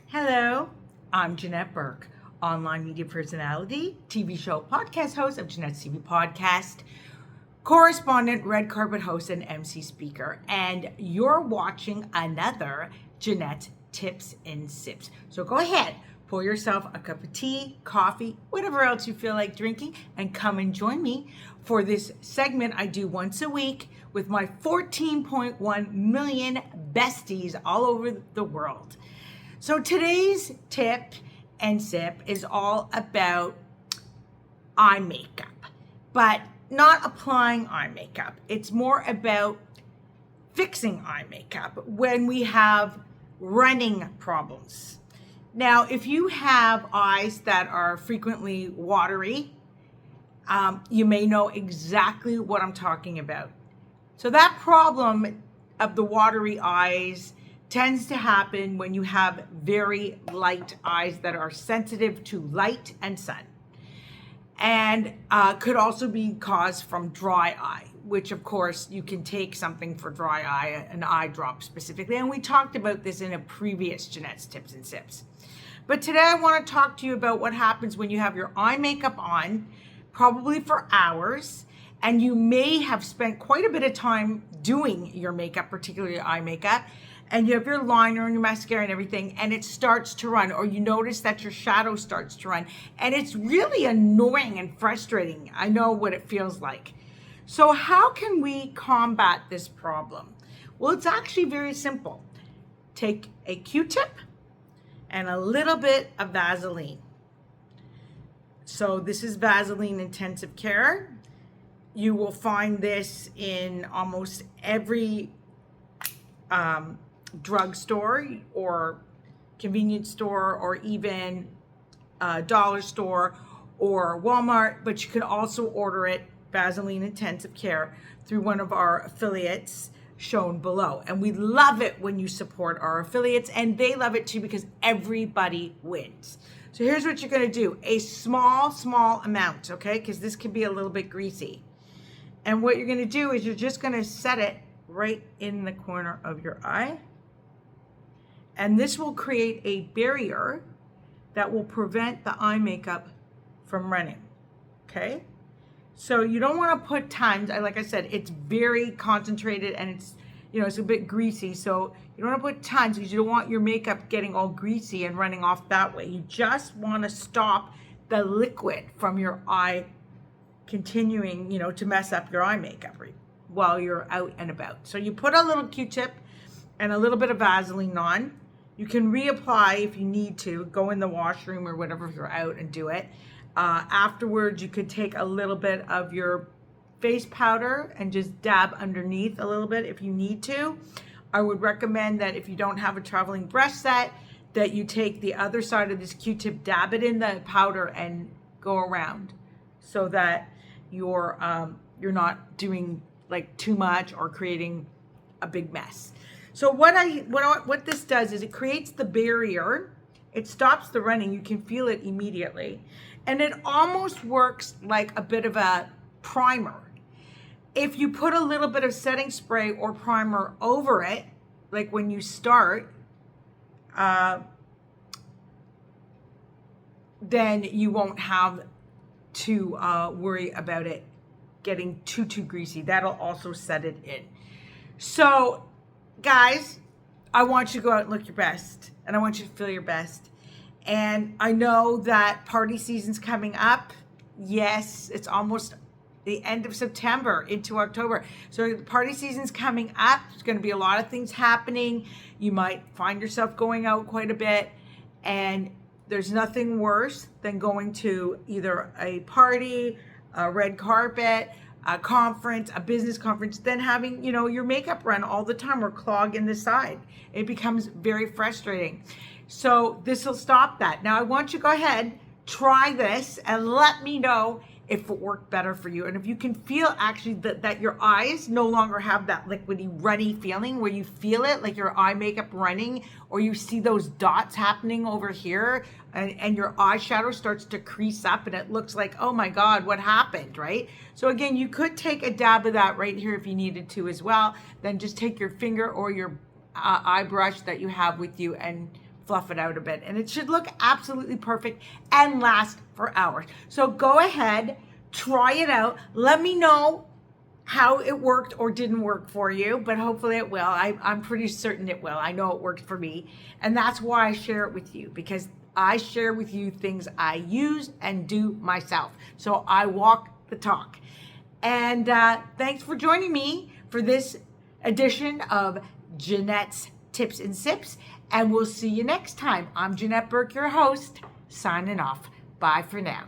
Hello, I'm Janette Burke, online media personality, TV show podcast host of Janette's TV podcast, correspondent, red carpet host, and MC speaker. And you're watching another Janette Tips and Sips. So go ahead, pour yourself a cup of tea, coffee, whatever else you feel like drinking, and come and join me for this segment I do once a week with my 14.1 million besties all over the world. So today's tip and sip is all about eye makeup, but not applying eye makeup. It's more about fixing eye makeup when we have running problems. Now, if you have eyes that are frequently watery, you may know exactly what I'm talking about. So that problem of the watery eyes tends to happen when you have very light eyes that are sensitive to light and sun, and could also be caused from dry eye, which of course you can take something for dry eye, an eye drop specifically, and we talked about this in a previous Janette's Tips and Sips. But today I want to talk to you about what happens when you have your eye makeup on, probably for hours, and you may have spent quite a bit of time doing your makeup, particularly eye makeup, and you have your liner and your mascara and everything, and it starts to run, or you notice that your shadow starts to run, and it's really annoying and frustrating. I know what it feels like. So how can we combat this problem? Well, it's actually very simple. Take a Q-tip and a little bit of Vaseline. So this is Vaseline Intensive Care. You will find this in almost every drugstore or convenience store, or even dollar store or Walmart, but you can also order it, Vaseline Intensive Care, through one of our affiliates shown below. And we love it when you support our affiliates, and they love it too, because everybody wins. So here's what you're going to do: a small amount, okay, because this can be a little bit greasy. And what you're going to do is you're just going to set it right in the corner of your eye. And this will create a barrier that will prevent the eye makeup from running, okay? So you don't want to put tons. Like I said, it's very concentrated, and it's, it's a bit greasy. So you don't want to put tons, because you don't want your makeup getting all greasy and running off that way. You just want to stop the liquid from your eye continuing, to mess up your eye makeup while you're out and about. So you put a little Q-tip and a little bit of Vaseline on. You can reapply if you need to, go in the washroom or whatever if you're out and do it. Afterwards, you could take a little bit of your face powder and just dab underneath a little bit if you need to. I would recommend that if you don't have a traveling brush set, that you take the other side of this Q-tip, dab it in the powder, and go around, so that you're not doing like too much or creating a big mess. So what this does is it creates the barrier. It stops the running. You can feel it immediately. And it almost works like a bit of a primer. If you put a little bit of setting spray or primer over it, like when you start, then you won't have to worry about it getting too greasy. That'll also set it in. So guys, I want you to go out and look your best, and I want you to feel your best. And I know that party season's coming up. Yes, it's almost the end of September into October. So the party season's coming up. There's going to be a lot of things happening. You might find yourself going out quite a bit, and there's nothing worse than going to either a party, a red carpet, a conference, a business conference, then having, your makeup run all the time or clog in the side. It becomes very frustrating. So this will stop that. Now I want you to go ahead, try this, and let me know if it worked better for you. And if you can feel actually that your eyes no longer have that liquidy, runny feeling where you feel it, like your eye makeup running, or you see those dots happening over here, and your eyeshadow starts to crease up and it looks like, oh my God, what happened, right? So again, you could take a dab of that right here if you needed to as well. Then just take your finger or your eye brush that you have with you and fluff it out a bit, and it should look absolutely perfect and last for hours. So go ahead, try it out. Let me know how it worked or didn't work for you, but hopefully it will. I'm pretty certain it will. I know it worked for me, and that's why I share it with you, because I share with you things I use and do myself. So I walk the talk. And thanks for joining me for this edition of Janette's Tips and Sips, and we'll see you next time. I'm Janette Burke, your host, signing off. Bye for now.